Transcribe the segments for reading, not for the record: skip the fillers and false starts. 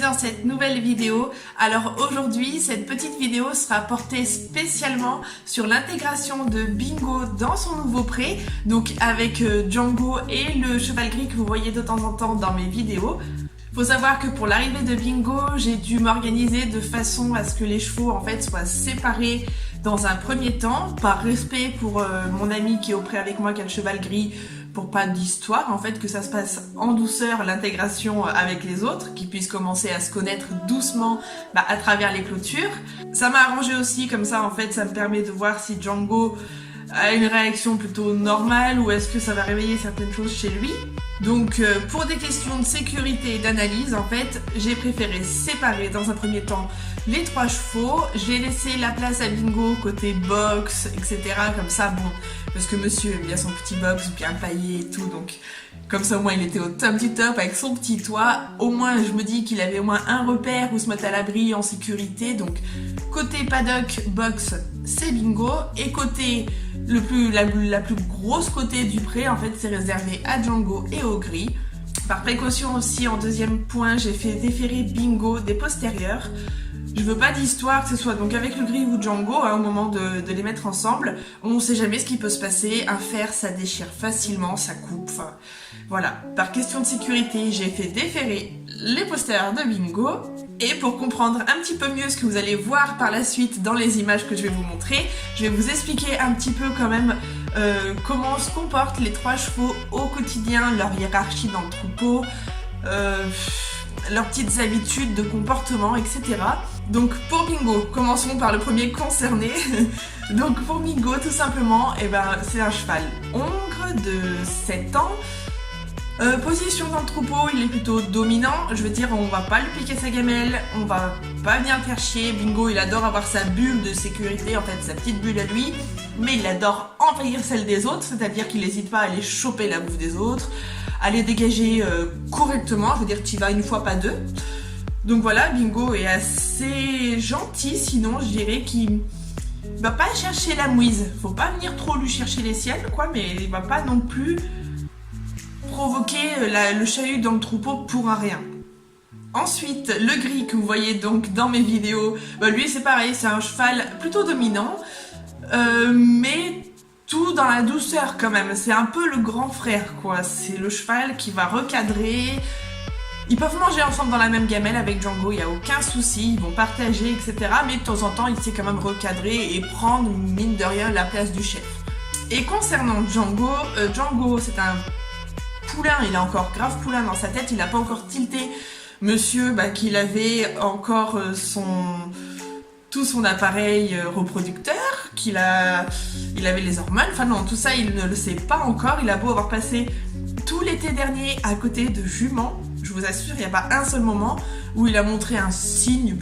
dans cette nouvelle vidéo. Alors aujourd'hui, cette petite vidéo sera portée spécialement sur l'intégration de Bingo dans son nouveau pré, donc avec Django et le cheval gris que vous voyez de temps en temps dans mes vidéos. Faut savoir que pour l'arrivée de Bingo, j'ai dû m'organiser de façon à ce que les chevaux en fait soient séparés dans un premier temps, par respect pour mon ami qui est au pré avec moi qui a le cheval gris, pour pas d'histoire en fait, que ça se passe en douceur l'intégration avec les autres, qu'ils puissent commencer à se connaître doucement à travers les clôtures. Ça m'a arrangé aussi, comme ça en fait ça me permet de voir si Django a une réaction plutôt normale ou est-ce que ça va réveiller certaines choses chez lui. Donc pour des questions de sécurité et d'analyse en fait, j'ai préféré séparer dans un premier temps les trois chevaux. J'ai laissé la place à Bingo côté box, etc. Comme ça, bon, parce que monsieur aime bien son petit box bien paillé et tout, donc comme ça au moins il était au top du top avec son petit toit. Au moins je me dis qu'il avait au moins un repère où se mettre à l'abri en sécurité. Donc côté paddock box c'est Bingo, et côté la plus grosse côté du pré en fait c'est réservé à Django et au gris. Par précaution aussi, en deuxième point, j'ai fait déférer Bingo des postérieurs. Je veux pas d'histoire que ce soit donc avec le gris ou Django au moment de les mettre ensemble. On sait jamais ce qui peut se passer. Un fer ça déchire facilement, ça coupe. Enfin, voilà. Par question de sécurité, j'ai fait déférer les postérieurs de Bingo. Et pour comprendre un petit peu mieux ce que vous allez voir par la suite dans les images que je vais vous montrer, je vais vous expliquer un petit peu quand même comment se comportent les trois chevaux au quotidien, leur hiérarchie dans le troupeau, leurs petites habitudes de comportement, etc. Donc pour Bingo, commençons par le premier concerné. Donc pour Bingo, tout simplement, c'est un cheval hongre de 7 ans. Position dans le troupeau, il est plutôt dominant. Je veux dire, on va pas lui piquer sa gamelle, on va pas venir le faire chier. Bingo, il adore avoir sa bulle de sécurité, en fait sa petite bulle à lui, mais il adore envahir celle des autres, c'est-à-dire qu'il n'hésite pas à aller choper la bouffe des autres, à les dégager correctement. Je veux dire, tu y vas une fois, pas deux. Donc voilà, Bingo est assez gentil, sinon je dirais qu'il va pas chercher la mouise. Faut pas venir trop lui chercher les siennes, quoi, mais il va pas non plus provoquer le chahut dans le troupeau pour un rien. Ensuite, le gris que vous voyez donc dans mes vidéos, lui c'est pareil, c'est un cheval plutôt dominant, mais tout dans la douceur quand même. C'est un peu le grand frère, quoi. C'est le cheval qui va recadrer. Ils peuvent manger ensemble dans la même gamelle avec Django, il n'y a aucun souci, ils vont partager, etc. Mais de temps en temps, il sait quand même recadrer et prendre, mine de rien, la place du chef. Et concernant Django, Django c'est un poulain, il a encore grave poulain dans sa tête, il n'a pas encore tilté monsieur qu'il avait encore tout son appareil reproducteur, il avait les hormones, enfin non, tout ça il ne le sait pas encore. Il a beau avoir passé tout l'été dernier à côté de juments, je vous assure, il n'y a pas un seul moment où il a montré un signe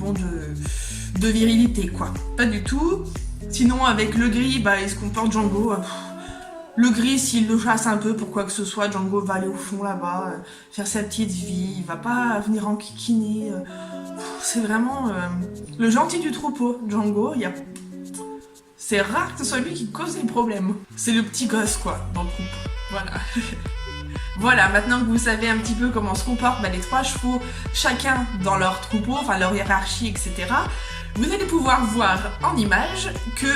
de virilité, quoi. Pas du tout. Sinon avec le gris, il se comporte Django. Le gris, s'il le chasse un peu pour quoi que ce soit, Django va aller au fond là-bas, faire sa petite vie, il va pas venir enquiquiner. C'est vraiment le gentil du troupeau, Django. C'est rare que ce soit lui qui cause les problèmes. C'est le petit gosse, quoi, dans le troupeau. Voilà. Voilà, maintenant que vous savez un petit peu comment se comportent les trois chevaux, chacun dans leur troupeau, enfin leur hiérarchie, etc., vous allez pouvoir voir en image que,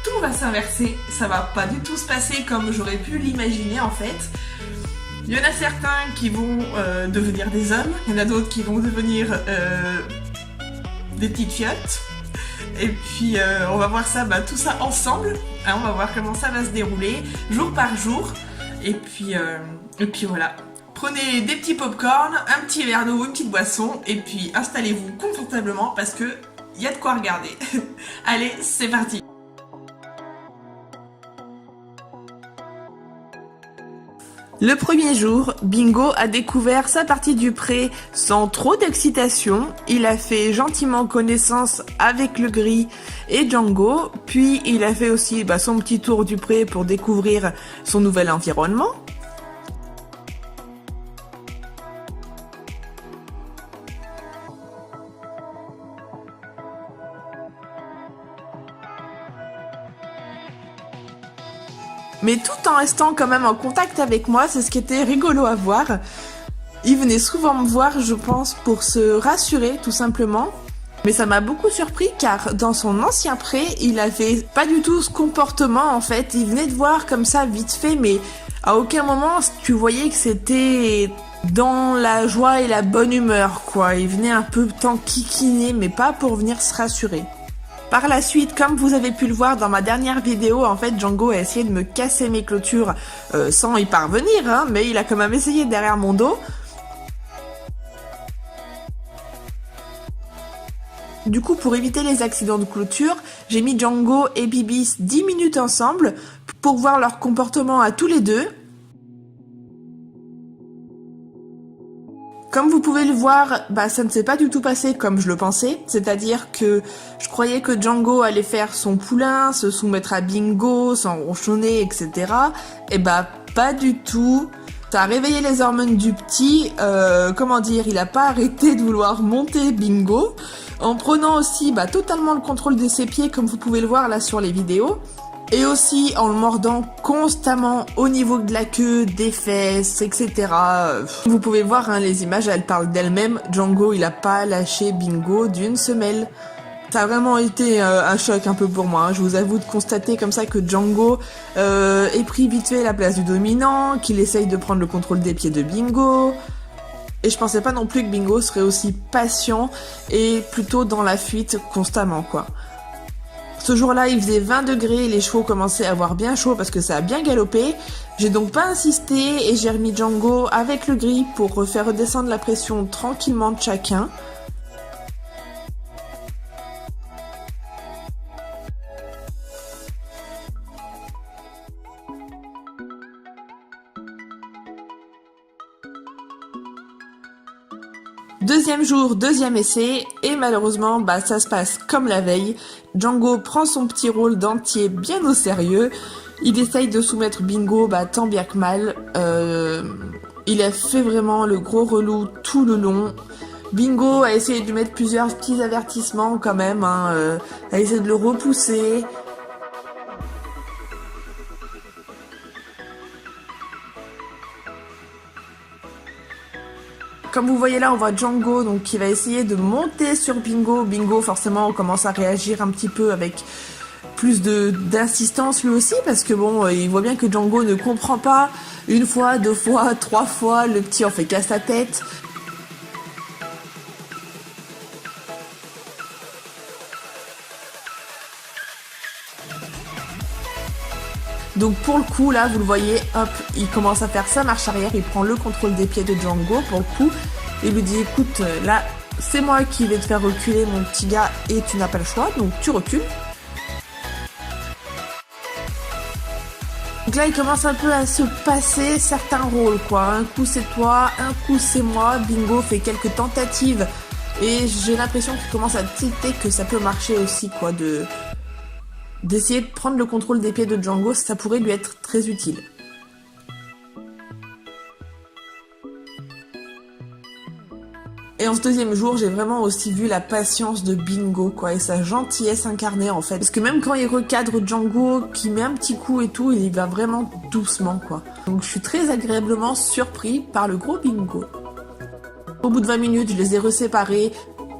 tout va s'inverser, ça va pas du tout se passer comme j'aurais pu l'imaginer en fait. Il y en a certains qui vont devenir des hommes, il y en a d'autres qui vont devenir des petites fiottes. Et puis on va voir ça, tout ça ensemble, on va voir comment ça va se dérouler, jour par jour. Et puis voilà. Prenez des petits pop-corn, un petit verre d'eau, une petite boisson, et puis installez-vous confortablement parce que il y a de quoi regarder. Allez, c'est parti. Le premier jour, Bingo a découvert sa partie du pré sans trop d'excitation. Il a fait gentiment connaissance avec le gris et Django, puis il a fait aussi son petit tour du pré pour découvrir son nouvel environnement. mais tout en restant quand même en contact avec moi. C'est ce qui était rigolo à voir. Il venait souvent me voir, je pense, pour se rassurer, tout simplement. Mais ça m'a beaucoup surpris car dans son ancien pré, il avait pas du tout ce comportement en fait. Il venait te voir comme ça vite fait, mais à aucun moment tu voyais que c'était dans la joie et la bonne humeur quoi. Il venait un peu t'enquiquiner, mais pas pour venir se rassurer. Par la suite, comme vous avez pu le voir dans ma dernière vidéo, en fait Django a essayé de me casser mes clôtures sans y parvenir, hein, mais il a quand même essayé derrière mon dos. Du coup, pour éviter les accidents de clôture, j'ai mis Django et Bibis 10 minutes ensemble pour voir leur comportement à tous les deux. Comme vous pouvez le voir, ça ne s'est pas du tout passé comme je le pensais. C'est-à-dire que je croyais que Django allait faire son poulain, se soumettre à Bingo, s'en ronchonner, etc. Et pas du tout. Ça a réveillé les hormones du petit. Il a pas arrêté de vouloir monter Bingo. En prenant aussi totalement le contrôle de ses pieds, comme vous pouvez le voir là sur les vidéos. Et aussi en le mordant constamment au niveau de la queue, des fesses, etc. Vous pouvez voir, hein, les images, elles parlent d'elles-mêmes. Django, il a pas lâché Bingo d'une semelle. Ça a vraiment été un choc un peu pour moi. Hein. Je vous avoue de constater comme ça que Django ait pris vite fait la place du dominant, qu'il essaye de prendre le contrôle des pieds de Bingo. Et je pensais pas non plus que Bingo serait aussi patient et plutôt dans la fuite constamment, quoi. Ce jour-là, il faisait 20 degrés et les chevaux commençaient à avoir bien chaud parce que ça a bien galopé. J'ai donc pas insisté et j'ai remis Django avec le gris pour faire redescendre la pression tranquillement de chacun. Deuxième jour, deuxième essai, et malheureusement, ça se passe comme la veille. Django prend son petit rôle d'entier bien au sérieux. Il essaye de soumettre Bingo, tant bien que mal. Il a fait vraiment le gros relou tout le long. Bingo a essayé de lui mettre plusieurs petits avertissements quand même, hein, a essayé de le repousser. Comme vous voyez là, on voit Django donc qui va essayer de monter sur Bingo. Bingo, forcément, commence à réagir un petit peu avec plus d'insistance lui aussi, parce que bon, il voit bien que Django ne comprend pas. Une fois, deux fois, trois fois, le petit en fait casse sa tête. Donc pour le coup, là, vous le voyez, hop, il commence à faire sa marche arrière, il prend le contrôle des pieds de Django pour le coup, et lui dit, écoute, là, c'est moi qui vais te faire reculer, mon petit gars, et tu n'as pas le choix, donc tu recules. Donc là, il commence un peu à se passer certains rôles, quoi. Un coup, c'est toi, un coup, c'est moi. Bingo fait quelques tentatives, et j'ai l'impression qu'il commence à tilter que ça peut marcher aussi, quoi, d'essayer de prendre le contrôle des pieds de Django, ça pourrait lui être très utile. Et en ce deuxième jour, j'ai vraiment aussi vu la patience de Bingo, quoi, et sa gentillesse incarnée, en fait. Parce que même quand il recadre Django, qui met un petit coup et tout, il y va vraiment doucement, quoi. Donc je suis très agréablement surpris par le gros Bingo. Au bout de 20 minutes, je les ai reséparés.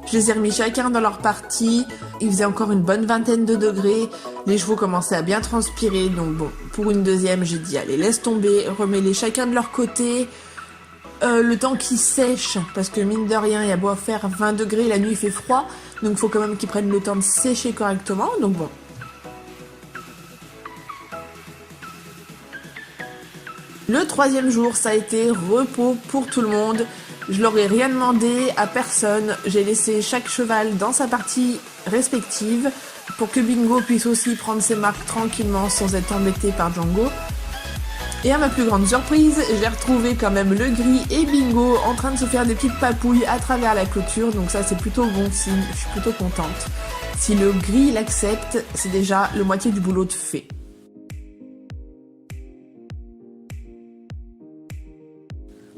Je les ai remis chacun dans leur partie. Il faisait encore une bonne vingtaine de degrés. Les chevaux commençaient à bien transpirer. Donc bon, pour une deuxième, j'ai dit allez, laisse tomber, remets-les chacun de leur côté. Le temps qu'ils sèchent, parce que mine de rien, il y a beau faire 20 degrés, la nuit il fait froid. Donc il faut quand même qu'ils prennent le temps de sécher correctement. Donc bon. Le troisième jour, ça a été repos pour tout le monde. Je leur ai rien demandé à personne. J'ai laissé chaque cheval dans sa partie respective pour que Bingo puisse aussi prendre ses marques tranquillement sans être embêté par Django. Et à ma plus grande surprise, j'ai retrouvé quand même le gris et Bingo en train de se faire des petites papouilles à travers la clôture. Donc ça, c'est plutôt bon signe. Je suis plutôt contente. Si le gris l'accepte, c'est déjà le moitié du boulot de fait.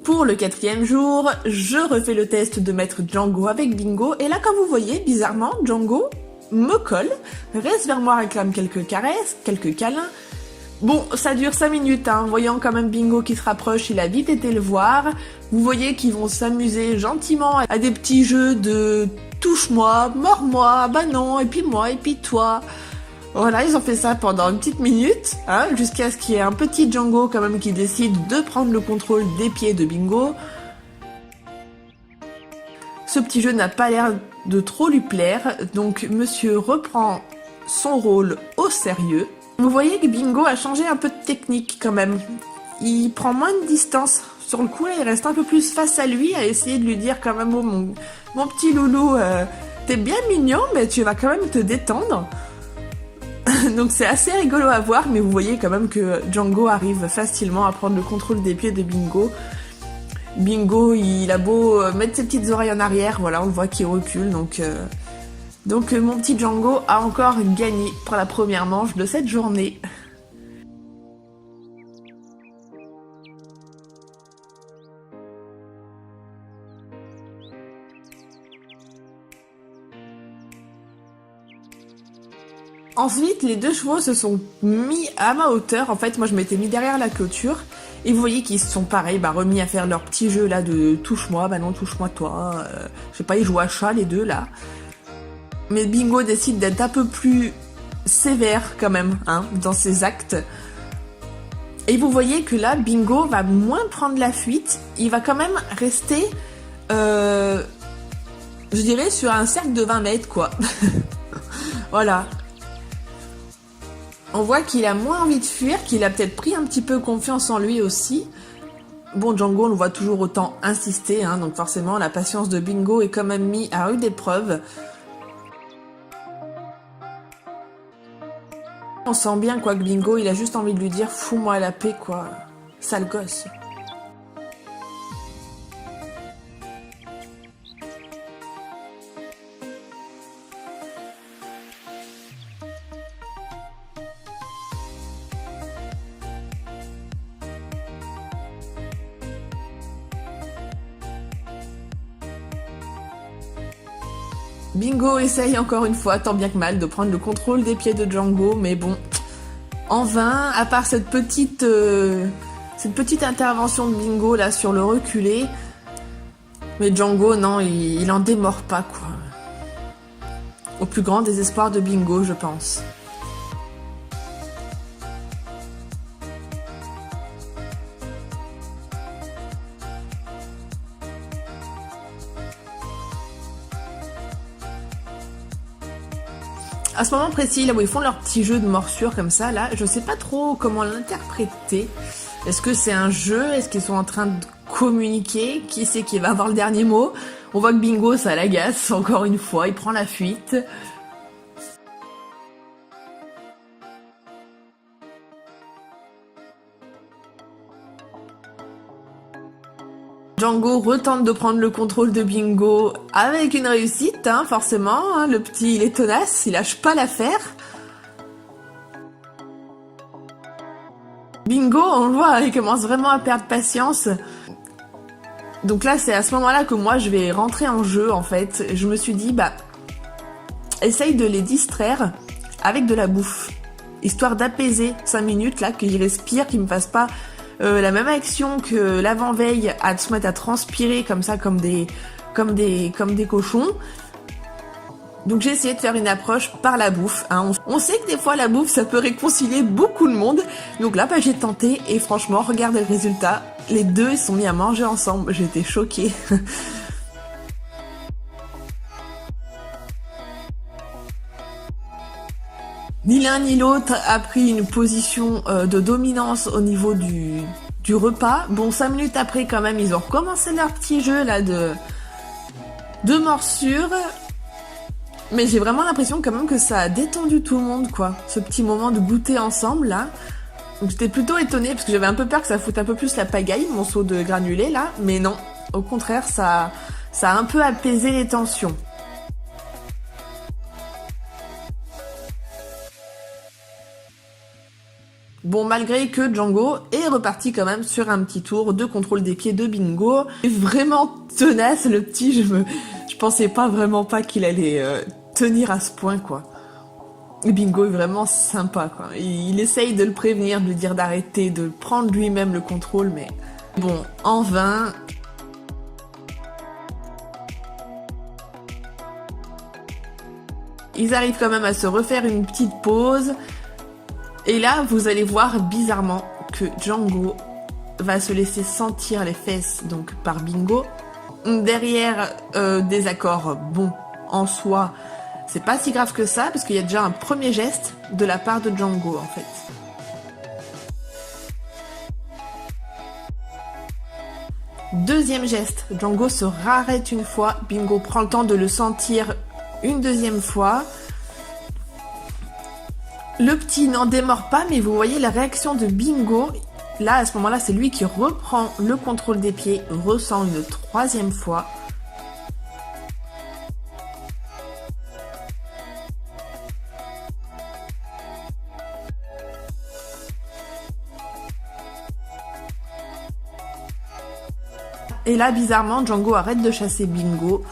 Pour le quatrième jour, je refais le test de mettre Django avec Bingo. Et là, comme vous voyez, bizarrement, Django me colle, reste vers moi, réclame quelques caresses, quelques câlins. Bon, ça dure 5 minutes, hein. Voyant quand même Bingo qui se rapproche, il a vite été le voir. Vous voyez qu'ils vont s'amuser gentiment à des petits jeux de touche-moi, mords-moi, bah non, et puis moi, et puis toi. Voilà, ils ont fait ça pendant une petite minute, hein, jusqu'à ce qu'il y ait un petit Django quand même qui décide de prendre le contrôle des pieds de Bingo. Ce petit jeu n'a pas l'air de trop lui plaire, donc monsieur reprend son rôle au sérieux. Vous voyez que Bingo a changé un peu de technique quand même. Il prend moins de distance. Sur le coup, là, il reste un peu plus face à lui à essayer de lui dire quand même, oh mon petit loulou, t'es bien mignon, mais tu vas quand même te détendre. Donc c'est assez rigolo à voir, mais vous voyez quand même que Django arrive facilement à prendre le contrôle des pieds de Bingo. Bingo, il a beau mettre ses petites oreilles en arrière, voilà, on le voit qu'il recule, donc mon petit Django a encore gagné pour la première manche de cette journée. Ensuite, les deux chevaux se sont mis à ma hauteur. En fait, moi, je m'étais mis derrière la clôture. Et vous voyez qu'ils se sont pareil, remis à faire leur petit jeu là de touche-moi, bah non, touche-moi toi. Je sais pas, ils jouent à chat les deux là. Mais Bingo décide d'être un peu plus sévère quand même, hein, dans ses actes. Et vous voyez que là, Bingo va moins prendre la fuite. Il va quand même rester, je dirais, sur un cercle de 20 mètres, quoi. Voilà. On voit qu'il a moins envie de fuir, qu'il a peut-être pris un petit peu confiance en lui aussi. Bon, Django, on le voit toujours autant insister, hein, donc forcément, la patience de Bingo est quand même mise à rude épreuve. On sent bien, quoi, que Bingo, il a juste envie de lui dire « Fous-moi la paix, quoi, sale gosse ». Bingo essaye encore une fois, tant bien que mal, de prendre le contrôle des pieds de Django, mais bon, en vain, à part cette petite intervention de Bingo là sur le reculé. Mais Django, non, il en démord pas, quoi. Au plus grand désespoir de Bingo, je pense. À ce moment précis, là où ils font leur petit jeu de morsure comme ça, là, je sais pas trop comment l'interpréter. Est-ce que c'est un jeu? Est-ce qu'ils sont en train de communiquer? Qui c'est qui va avoir le dernier mot? On voit que Bingo, ça l'agace, encore une fois, il prend la fuite. Django retente de prendre le contrôle de Bingo avec une réussite, hein, forcément. Hein, le petit, il est tenace, il lâche pas l'affaire. Bingo, on le voit, il commence vraiment à perdre patience. Donc là, c'est à ce moment-là que moi, je vais rentrer en jeu, en fait. Je me suis dit, bah, essaye de les distraire avec de la bouffe. Histoire d'apaiser 5 minutes, là, qu'ils respirent, qu'ils me fassent pas la même action que l'avant-veille à se mettre à transpirer comme ça, comme des cochons. Donc j'ai essayé de faire une approche par la bouffe. Hein. On sait que des fois la bouffe ça peut réconcilier beaucoup de monde. Donc là bah, j'ai tenté et franchement regardez le résultat. Les deux ils sont mis à manger ensemble. J'étais choquée. Ni l'un ni l'autre a pris une position de dominance au niveau du repas. Bon, 5 minutes après quand même, ils ont recommencé leur petit jeu là de morsure. Mais j'ai vraiment l'impression quand même que ça a détendu tout le monde, quoi. Ce petit moment de goûter ensemble là. Donc j'étais plutôt étonnée parce que j'avais un peu peur que ça foute un peu plus la pagaille, mon seau de granulés là. Mais non, au contraire, ça a un peu apaisé les tensions. Bon, malgré que Django est reparti quand même sur un petit tour de contrôle des pieds de Bingo. Vraiment tenace le petit, je pensais pas vraiment pas qu'il allait tenir à ce point, quoi. Et Bingo est vraiment sympa, quoi. Il essaye de le prévenir, de lui dire d'arrêter, de prendre lui-même le contrôle, mais bon, en vain. Ils arrivent quand même à se refaire une petite pause. Et là, vous allez voir bizarrement que Django va se laisser sentir les fesses donc par Bingo. Derrière des accords, bon, en soi, c'est pas si grave que ça, parce qu'il y a déjà un premier geste de la part de Django, en fait. Deuxième geste, Django se rarrête une fois, Bingo prend le temps de le sentir une deuxième fois. Le petit n'en démord pas, mais vous voyez la réaction de Bingo. Là, à ce moment-là, c'est lui qui reprend le contrôle des pieds, ressent une troisième fois. Et là, bizarrement, Django arrête de chasser Bingo.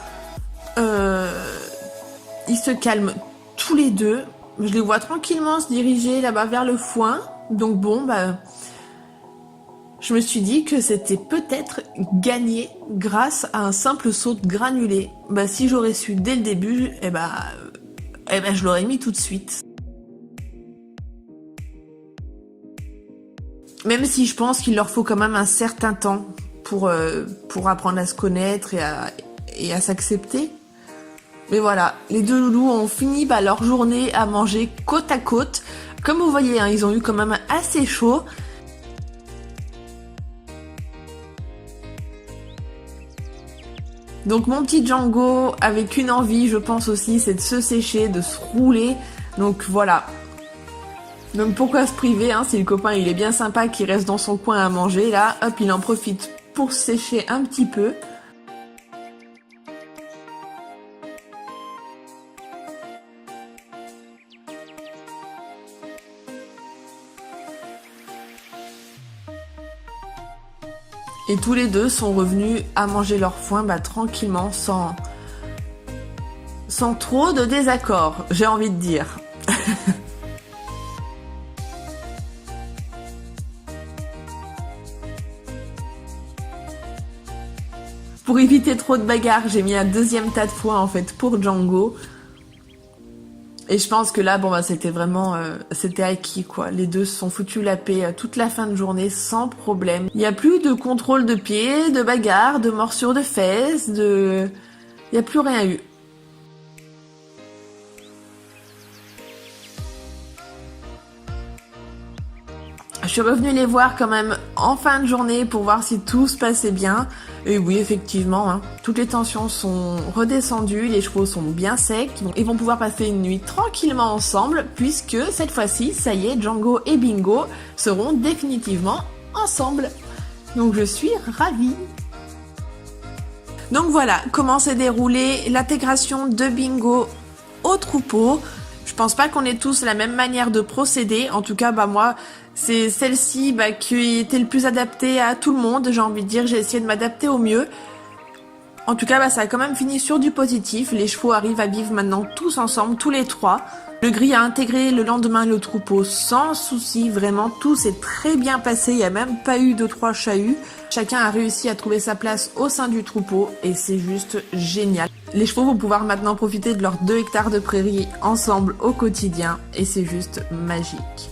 Ils se calment tous les deux. Je les vois tranquillement se diriger là-bas vers le foin. Donc bon, bah, je me suis dit que c'était peut-être gagné grâce à un simple saut de granulé. Bah, si j'aurais su dès le début, je l'aurais mis tout de suite. Même si je pense qu'il leur faut quand même un certain temps pour apprendre à se connaître et à s'accepter. Mais voilà, les deux loulous ont fini leur journée à manger côte à côte. Comme vous voyez, hein, ils ont eu quand même assez chaud. Donc mon petit Django, avec une envie, je pense aussi, c'est de se sécher, de se rouler. Donc voilà. Donc pourquoi se priver, hein, si le copain il est bien sympa, qu'il reste dans son coin à manger, là, hop, il en profite pour se sécher un petit peu. Et tous les deux sont revenus à manger leur foin tranquillement, sans trop de désaccords, j'ai envie de dire. Pour éviter trop de bagarres, j'ai mis un deuxième tas de foin en fait pour Django. Et je pense que là, bon c'était vraiment, c'était acquis quoi. Les deux se sont foutus la paix toute la fin de journée sans problème. Il n'y a plus de contrôle de pied, de bagarre, de morsure de fesses, il n'y a plus rien eu. Je suis revenue les voir quand même en fin de journée pour voir si tout se passait bien. Et oui, effectivement, hein, toutes les tensions sont redescendues, les chevaux sont bien secs. Ils vont pouvoir passer une nuit tranquillement ensemble puisque cette fois-ci, ça y est, Django et Bingo seront définitivement ensemble. Donc je suis ravie. Donc voilà comment s'est déroulée l'intégration de Bingo au troupeau. Je pense pas qu'on ait tous la même manière de procéder. En tout cas, moi, c'est celle-ci qui était le plus adaptée à tout le monde. J'ai envie de dire, j'ai essayé de m'adapter au mieux. En tout cas, ça a quand même fini sur du positif. Les chevaux arrivent à vivre maintenant tous ensemble, tous les trois. Le gris a intégré le lendemain le troupeau sans souci. Vraiment, tout s'est très bien passé. Il n'y a même pas eu 2-3 chahuts. Chacun a réussi à trouver sa place au sein du troupeau et c'est juste génial. Les chevaux vont pouvoir maintenant profiter de leurs 2 hectares de prairie ensemble au quotidien et c'est juste magique.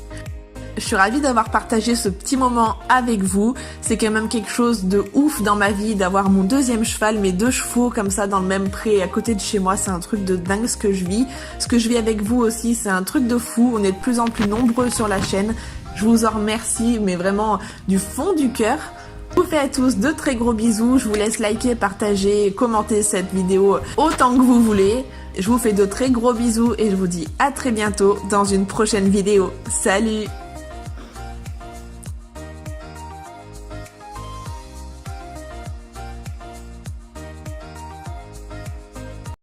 Je suis ravie d'avoir partagé ce petit moment avec vous. C'est quand même quelque chose de ouf dans ma vie d'avoir mon deuxième cheval, mes 2 chevaux comme ça dans le même pré à côté de chez moi. C'est un truc de dingue ce que je vis. Ce que je vis avec vous aussi, c'est un truc de fou. On est de plus en plus nombreux sur la chaîne. Je vous en remercie, mais vraiment du fond du cœur. Je vous fais à tous de très gros bisous. Je vous laisse liker, partager, commenter cette vidéo autant que vous voulez. Je vous fais de très gros bisous et je vous dis à très bientôt dans une prochaine vidéo. Salut!